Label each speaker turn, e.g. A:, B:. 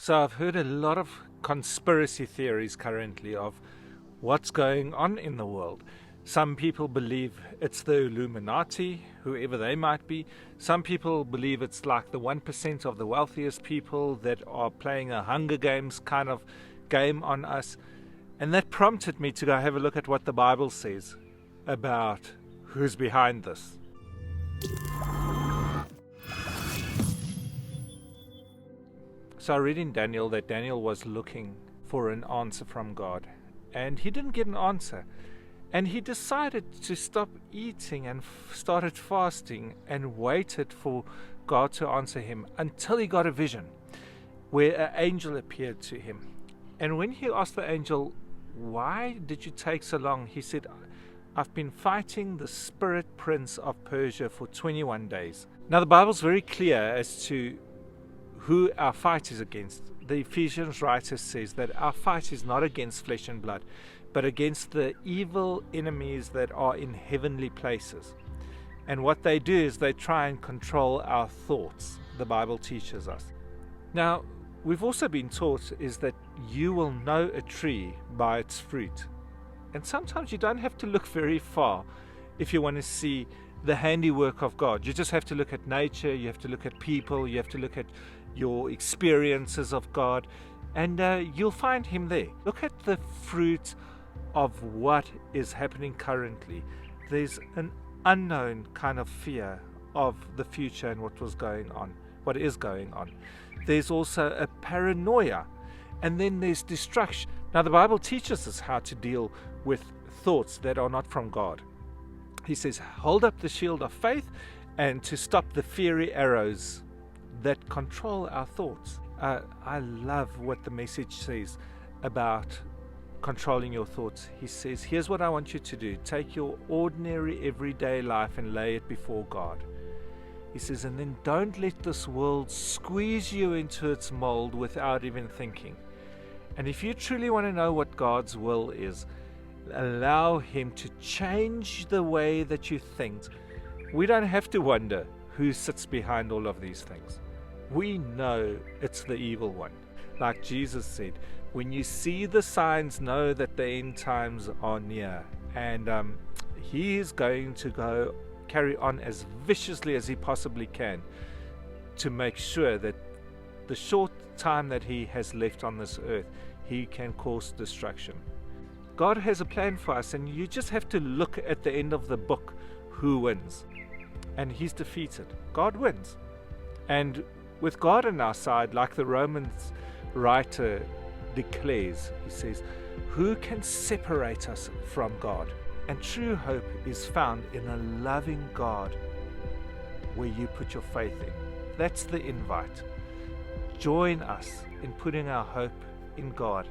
A: So I've heard a lot of conspiracy theories currently of what's going on in the world. Some people believe it's the Illuminati, whoever they might be. Some people believe it's like the 1% of the wealthiest people that are playing a Hunger Games kind of game on us. And that prompted me to go have a look at what the Bible says about who's behind this. So I read in Daniel that Daniel was looking for an answer from God, and he didn't get an answer. And he decided to stop eating and started fasting and waited for God to answer him until he got a vision where an angel appeared to him. And when he asked the angel, "Why did you take so long?" he said, "I've been fighting the spirit prince of Persia for 21 days. Now the Bible's very clear as to who our fight is against. The Ephesians writer says that our fight is not against flesh and blood, but against the evil enemies that are in heavenly places. And what they do is they try and control our thoughts, the Bible teaches us. Now, we've also been taught is that you will know a tree by its fruit. And sometimes you don't have to look very far if you want to see the handiwork of God. You just have to look at nature, you have to look at people, you have to look at your experiences of God, and you'll find Him there. Look at the fruit of what is happening currently. There's an unknown kind of fear of the future and what is going on. There's also a paranoia, and then there's destruction. Now the Bible teaches us how to deal with thoughts that are not from God. He says, hold up the shield of faith and to stop the fiery arrows that control our thoughts. I love what the message says about controlling your thoughts. He says, here's what I want you to do. Take your ordinary everyday life and lay it before God. He says, and then don't let this world squeeze you into its mold without even thinking. And if you truly want to know what God's will is, allow Him to change the way that you think. We don't have to wonder who sits behind all of these things. We know it's the evil one. Like Jesus said, when you see the signs, know that the end times are near. And He is going to go carry on as viciously as He possibly can to make sure that the short time that He has left on this earth, He can cause destruction. God has a plan for us, and you just have to look at the end of the book who wins. And He's defeated. God wins. And with God on our side, like the Romans writer declares, he says, who can separate us from God? And true hope is found in a loving God where you put your faith in. That's the invite. Join us in putting our hope in God.